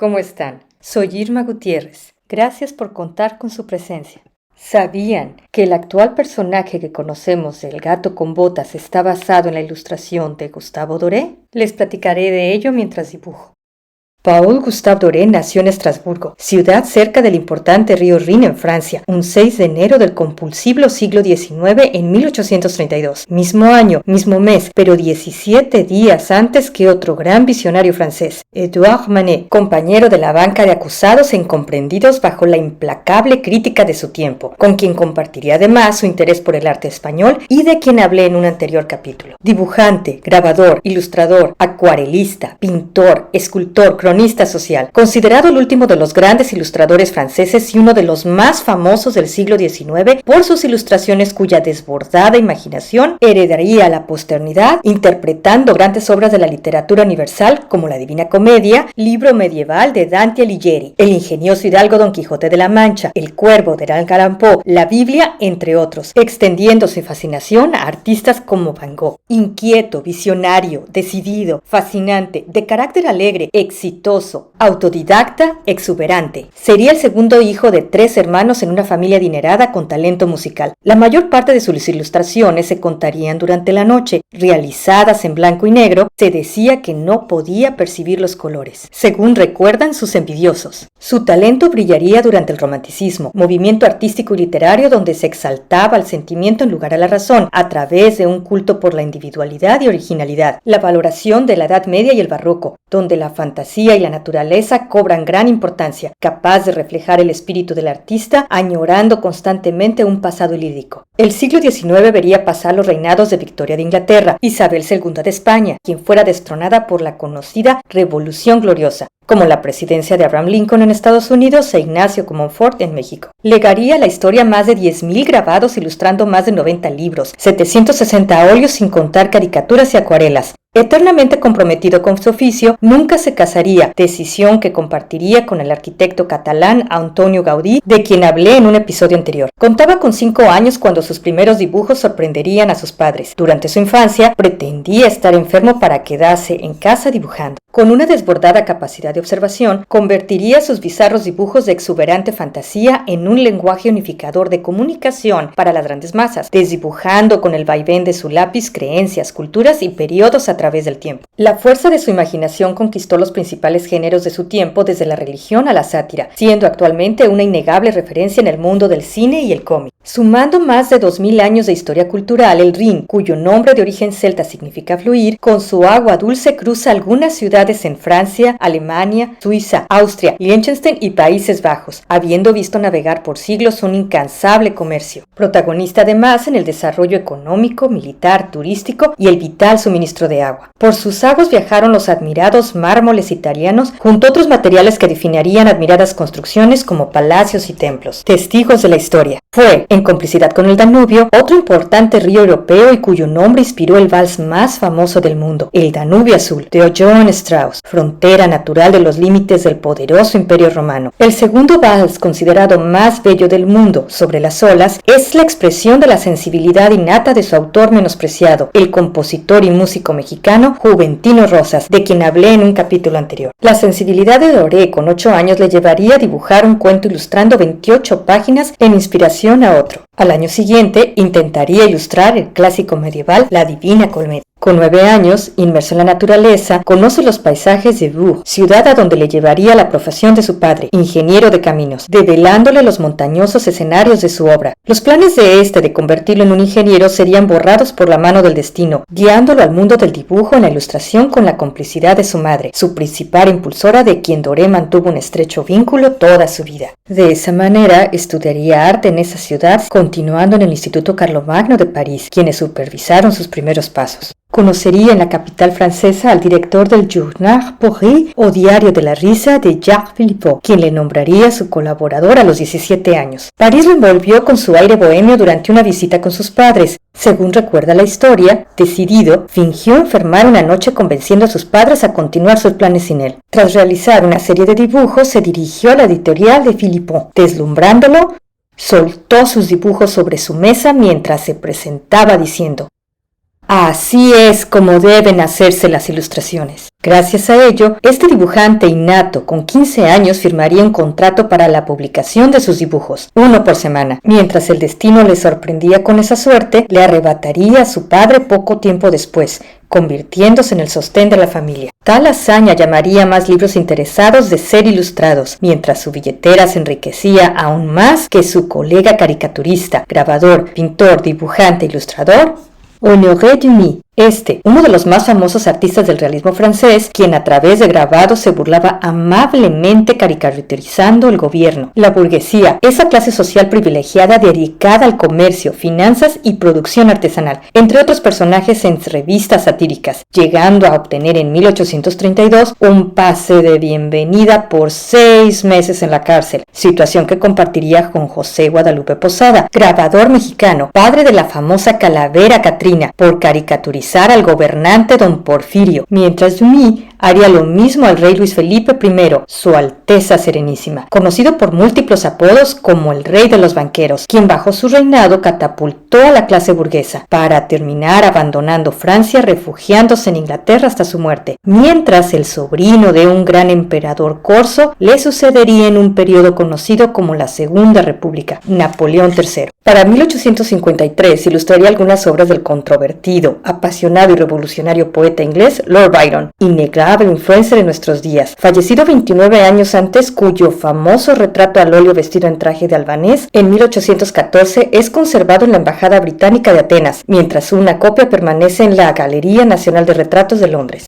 ¿Cómo están? Soy Irma Gutiérrez. Gracias por contar con su presencia. ¿Sabían que el actual personaje que conocemos del gato con botas está basado en la ilustración de Gustave Doré? Les platicaré de ello mientras dibujo. Paul Gustave Doré nació en Estrasburgo, ciudad cerca del importante río Rin en Francia, un 6 de enero del compulsivo siglo XIX en 1832. Mismo año, mismo mes, pero 17 días antes que otro gran visionario francés, Édouard Manet, compañero de la banca de acusados e incomprendidos bajo la implacable crítica de su tiempo, con quien compartiría además su interés por el arte español y de quien hablé en un anterior capítulo. Dibujante, grabador, ilustrador, acuarelista, pintor, escultor, cronista social, considerado el último de los grandes ilustradores franceses y uno de los más famosos del siglo XIX por sus ilustraciones cuya desbordada imaginación heredaría a la posteridad, interpretando grandes obras de la literatura universal como La Divina Comedia, libro medieval de Dante Alighieri, el ingenioso hidalgo Don Quijote de la Mancha, El Cuervo de Edgar Allan Poe, la Biblia, entre otros, extendiendo su fascinación a artistas como Van Gogh. Inquieto, visionario, decidido, fascinante, de carácter alegre, exitoso, autodidacta, exuberante. Sería el segundo hijo de 3 hermanos en una familia adinerada con talento musical. La mayor parte de sus ilustraciones se contarían durante la noche. Realizadas en blanco y negro, se decía que no podía percibir los colores, según recuerdan sus envidiosos. Su talento brillaría durante el romanticismo, movimiento artístico y literario donde se exaltaba el sentimiento en lugar a la razón, a través de un culto por la individualidad y originalidad. La valoración de la Edad Media y el Barroco, donde la fantasía y la naturaleza cobran gran importancia, capaz de reflejar el espíritu del artista, añorando constantemente un pasado lírico. El siglo XIX vería pasar los reinados de Victoria de Inglaterra, Isabel II de España, quien fuera destronada por la conocida Revolución Gloriosa, como la presidencia de Abraham Lincoln en Estados Unidos e Ignacio Comonfort en México. Legaría a la historia más de 10.000 grabados ilustrando más de 90 libros, 760 óleos sin contar caricaturas y acuarelas. Eternamente comprometido con su oficio, nunca se casaría, decisión que compartiría con el arquitecto catalán Antonio Gaudí, de quien hablé en un episodio anterior. Contaba con 5 años cuando sus primeros dibujos sorprenderían a sus padres. Durante su infancia, pretendía estar enfermo para quedarse en casa dibujando. Con una desbordada capacidad de observación, convertiría sus bizarros dibujos de exuberante fantasía en un lenguaje unificador de comunicación para las grandes masas, desdibujando con el vaivén de su lápiz creencias, culturas y periodos a través del tiempo. La fuerza de su imaginación conquistó los principales géneros de su tiempo, desde la religión a la sátira, siendo actualmente una innegable referencia en el mundo del cine y el cómic. Sumando más de 2000 años de historia cultural, el Rin, cuyo nombre de origen celta significa fluir, con su agua dulce cruza algunas ciudades en Francia, Alemania, Suiza, Austria, Liechtenstein y Países Bajos, habiendo visto navegar por siglos un incansable comercio. Protagonista además en el desarrollo económico, militar, turístico y el vital suministro de agua. Por sus aguas viajaron los admirados mármoles italianos junto a otros materiales que definirían admiradas construcciones como palacios y templos, testigos de la historia. Fue, en complicidad con el Danubio, otro importante río europeo y cuyo nombre inspiró el vals más famoso del mundo, el Danubio Azul, de Johann Strauss, frontera natural de los límites del poderoso Imperio Romano. El segundo vals, considerado más bello del mundo, Sobre las olas, es la expresión de la sensibilidad innata de su autor menospreciado, el compositor y músico mexicano Juventino Rosas, de quien hablé en un capítulo anterior. La sensibilidad de Doré con 8 años le llevaría a dibujar un cuento ilustrando 28 páginas en inspiración a otro. Al año siguiente, intentaría ilustrar el clásico medieval La Divina Comedia. Con 9 años, inmerso en la naturaleza, conoce los paisajes de Bourg, ciudad a donde le llevaría la profesión de su padre, ingeniero de caminos, develándole los montañosos escenarios de su obra. Los planes de convertirlo en un ingeniero serían borrados por la mano del destino, guiándolo al mundo del dibujo en la ilustración con la complicidad de su madre, su principal impulsora, de quien Doré mantuvo un estrecho vínculo toda su vida. De esa manera, estudiaría arte en esa ciudad, continuando en el Instituto Carlomagno de París, quienes supervisaron sus primeros pasos. Conocería en la capital francesa al director del Journal pour rire, o Diario de la Risa, de Jacques Philippot, quien le nombraría su colaborador a los 17 años. París lo envolvió con su aire bohemio durante una visita con sus padres. Según recuerda la historia, decidido, fingió enfermar una noche convenciendo a sus padres a continuar sus planes sin él. Tras realizar una serie de dibujos, se dirigió a la editorial de Philippot. Así es como deben hacerse las ilustraciones. Gracias a ello, este dibujante innato con 15 años firmaría un contrato para la publicación de sus dibujos, uno por semana. Mientras el destino le sorprendía con esa suerte, le arrebataría a su padre poco tiempo después, convirtiéndose en el sostén de la familia. Tal hazaña llamaría a más libros interesados de ser ilustrados, mientras su billetera se enriquecía aún más que su colega caricaturista, grabador, pintor, dibujante, ilustrador, Honoré Dumy. Uno de los más famosos artistas del realismo francés, quien a través de grabados se burlaba amablemente caricaturizando el gobierno, la burguesía, esa clase social privilegiada dedicada al comercio, finanzas y producción artesanal, entre otros personajes en revistas satíricas, llegando a obtener en 1832 un pase de bienvenida por 6 meses en la cárcel, situación que compartiría con José Guadalupe Posada, grabador mexicano, padre de la famosa calavera Catrina, por caricaturizar al gobernante don Porfirio, mientras Dumy haría lo mismo al rey Luis Felipe I, su Alteza Serenísima, conocido por múltiples apodos como el rey de los banqueros, quien bajo su reinado catapultó a la clase burguesa, para terminar abandonando Francia, refugiándose en Inglaterra hasta su muerte, mientras el sobrino de un gran emperador corso le sucedería en un periodo conocido como la Segunda República, Napoleón III. Para 1853 ilustraría algunas obras del controvertido, apasionado y revolucionario poeta inglés Lord Byron, innegable influencer en nuestros días, fallecido 29 años antes, cuyo famoso retrato al óleo vestido en traje de albanés en 1814 es conservado en la Embajada Británica de Atenas, mientras una copia permanece en la Galería Nacional de Retratos de Londres.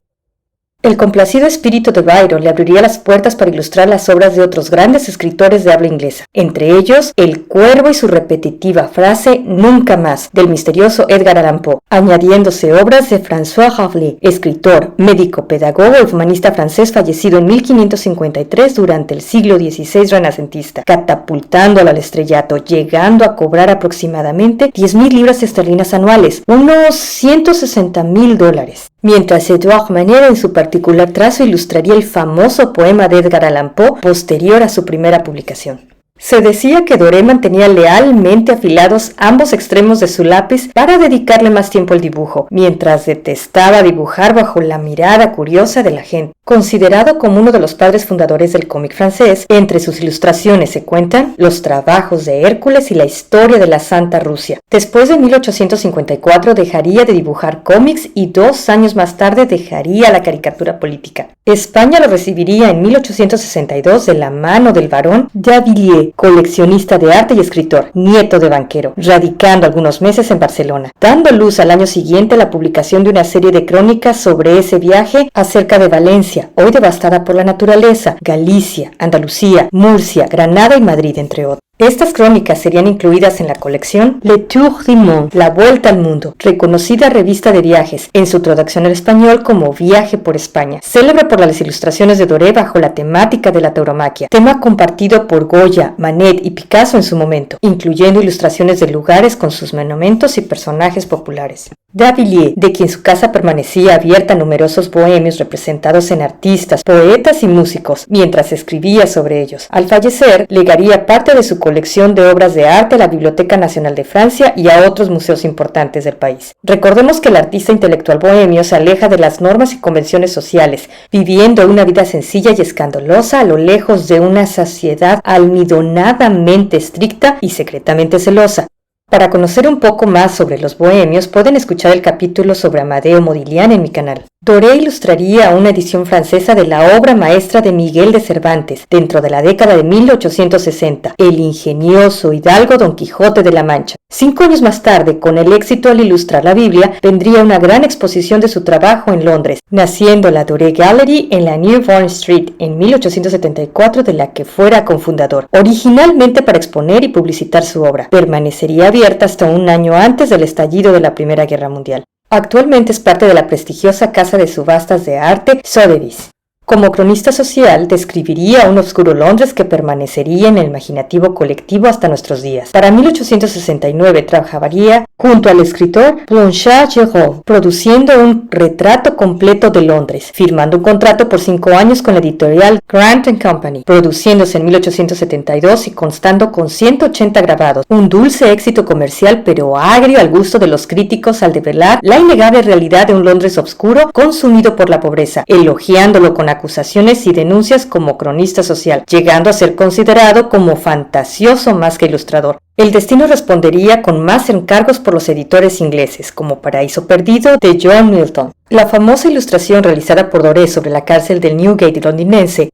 El complacido espíritu de Byron le abriría las puertas para ilustrar las obras de otros grandes escritores de habla inglesa, entre ellos El Cuervo y su repetitiva frase «Nunca más», del misterioso Edgar Allan Poe, añadiéndose obras de François Rabelais, escritor, médico, pedagogo y humanista francés fallecido en 1553 durante el siglo XVI renacentista, catapultándolo al estrellato, llegando a cobrar aproximadamente 10,000 libras esterlinas anuales, unos $160,000. Mientras Edouard Manet en su particular trazo ilustraría el famoso poema de Edgar Allan Poe posterior a su primera publicación. Se decía que Doré mantenía lealmente afilados ambos extremos de su lápiz para dedicarle más tiempo al dibujo, mientras detestaba dibujar bajo la mirada curiosa de la gente. Considerado como uno de los padres fundadores del cómic francés, entre sus ilustraciones se cuentan los trabajos de Hércules y la historia de la Santa Rusia. Después de 1854 dejaría de dibujar cómics y 2 años más tarde dejaría la caricatura política. España lo recibiría en 1862 de la mano del barón Davilliers, coleccionista de arte y escritor, nieto de banquero, radicando algunos meses en Barcelona, dando luz al año siguiente a la publicación de una serie de crónicas sobre ese viaje acerca de Valencia, hoy devastada por la naturaleza, Galicia, Andalucía, Murcia, Granada y Madrid, entre otros. Estas crónicas serían incluidas en la colección Le Tour du Monde, La Vuelta al Mundo, reconocida revista de viajes, en su traducción al español como Viaje por España, célebre por las ilustraciones de Doré bajo la temática de la tauromaquia, tema compartido por Goya, Manet y Picasso en su momento, incluyendo ilustraciones de lugares con sus monumentos y personajes populares. Davilliers, de quien su casa permanecía abierta a numerosos bohemios representados en artistas, poetas y músicos, mientras escribía sobre ellos. Al fallecer, legaría parte de su colección de obras de arte a la Biblioteca Nacional de Francia y a otros museos importantes del país. Recordemos que el artista intelectual bohemio se aleja de las normas y convenciones sociales, viviendo una vida sencilla y escandalosa a lo lejos de una sociedad almidonadamente estricta y secretamente celosa. Para conocer un poco más sobre los bohemios, pueden escuchar el capítulo sobre Amadeo Modigliani en mi canal. Doré ilustraría una edición francesa de la obra maestra de Miguel de Cervantes, dentro de la década de 1860, el ingenioso hidalgo Don Quijote de la Mancha. 5 años más tarde, con el éxito al ilustrar la Biblia, vendría una gran exposición de su trabajo en Londres, naciendo la Doré Gallery en la New Bond Street en 1874, de la que fuera cofundador, originalmente para exponer y publicitar su obra. Permanecería abierta hasta un año antes del estallido de la Primera Guerra Mundial. Actualmente es parte de la prestigiosa casa de subastas de arte Sotheby's. Como cronista social, describiría un oscuro Londres que permanecería en el imaginativo colectivo hasta nuestros días. Para 1869 trabajaría junto al escritor Blanchard-Giraud, produciendo un retrato completo de Londres, firmando un contrato por 5 años con la editorial Grant & Company, produciéndose en 1872 y constando con 180 grabados. Un dulce éxito comercial, pero agrio al gusto de los críticos al develar la innegable realidad de un Londres obscuro consumido por la pobreza, elogiándolo con acusaciones y denuncias como cronista social, llegando a ser considerado como fantasioso más que ilustrador. El destino respondería con más encargos por los editores ingleses, como Paraíso Perdido de John Milton. La famosa ilustración realizada por Doré sobre la cárcel del Newgate londinense,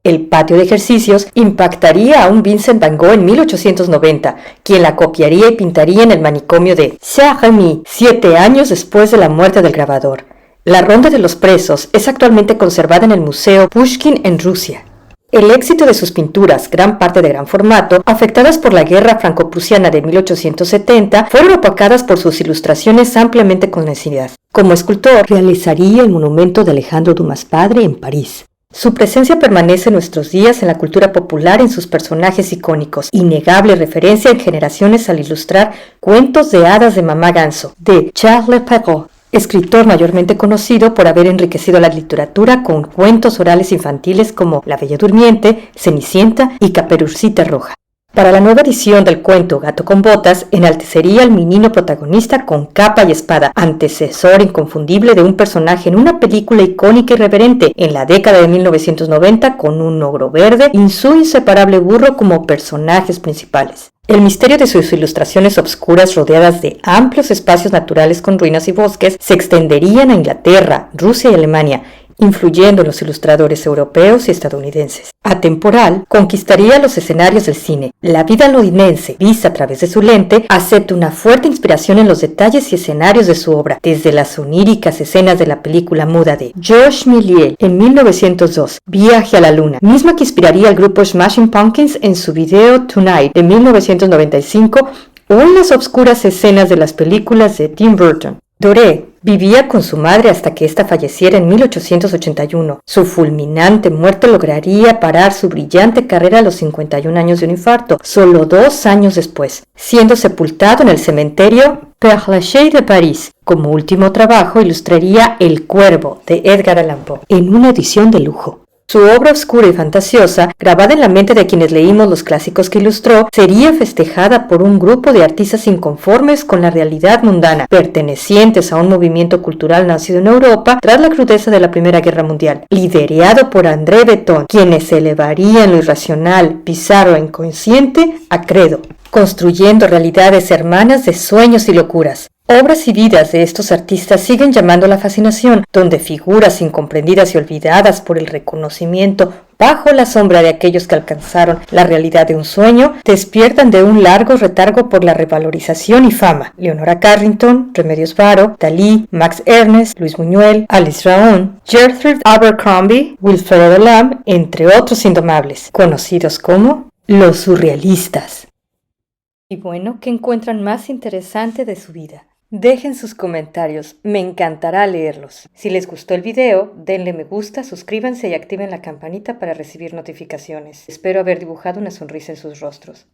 El patio de ejercicios, impactaría a un Vincent Van Gogh en 1890, quien la copiaría y pintaría en el manicomio de Saint-Rémy, 7 años después de la muerte del grabador. La Ronda de los Presos es actualmente conservada en el Museo Pushkin en Rusia. El éxito de sus pinturas, gran parte de gran formato, afectadas por la Guerra Franco-Prusiana de 1870, fueron opacadas por sus ilustraciones ampliamente conocidas. Como escultor, realizaría el monumento de Alejandro Dumas padre en París. Su presencia permanece en nuestros días en la cultura popular en sus personajes icónicos, innegable referencia en generaciones al ilustrar Cuentos de hadas de Mamá Ganso, de Charles Perrault, escritor mayormente conocido por haber enriquecido la literatura con cuentos orales infantiles como La Bella Durmiente, Cenicienta y Caperucita Roja. Para la nueva edición del cuento Gato con Botas, enaltecería al menino protagonista con capa y espada, antecesor inconfundible de un personaje en una película icónica y reverente en la década de 1990 con un ogro verde y su inseparable burro como personajes principales. El misterio de sus ilustraciones obscuras rodeadas de amplios espacios naturales con ruinas y bosques se extenderían a Inglaterra, Rusia y Alemania, influyendo en los ilustradores europeos y estadounidenses. Atemporal, conquistaría los escenarios del cine. La vida londinense, vista a través de su lente, acepta una fuerte inspiración en los detalles y escenarios de su obra, desde las oníricas escenas de la película muda de Georges Méliès en 1902, Viaje a la Luna, misma que inspiraría al grupo Smashing Pumpkins en su video Tonight de 1995, o en las obscuras escenas de las películas de Tim Burton. Doré vivía con su madre hasta que ésta falleciera en 1881. Su fulminante muerte lograría parar su brillante carrera a los 51 años de un infarto, solo 2 años después, siendo sepultado en el cementerio Père-Lachaise de París. Como último trabajo ilustraría El Cuervo de Edgar Allan Poe, en una edición de lujo. Su obra oscura y fantasiosa, grabada en la mente de quienes leímos los clásicos que ilustró, sería festejada por un grupo de artistas inconformes con la realidad mundana, pertenecientes a un movimiento cultural nacido en Europa tras la crudeza de la Primera Guerra Mundial, liderado por André Breton, quienes elevarían lo irracional, bizarro e inconsciente a credo, construyendo realidades hermanas de sueños y locuras. Obras y vidas de estos artistas siguen llamando la fascinación, donde figuras incomprendidas y olvidadas por el reconocimiento bajo la sombra de aquellos que alcanzaron la realidad de un sueño, despiertan de un largo retargo por la revalorización y fama. Leonora Carrington, Remedios Varo, Dalí, Max Ernst, Luis Buñuel, Alice Raon, Gertrude Abercrombie, Wilfredo Lamb, entre otros indomables, conocidos como los surrealistas. Y bueno, ¿qué encuentran más interesante de su vida? Dejen sus comentarios, me encantará leerlos. Si les gustó el video, denle me gusta, suscríbanse y activen la campanita para recibir notificaciones. Espero haber dibujado una sonrisa en sus rostros.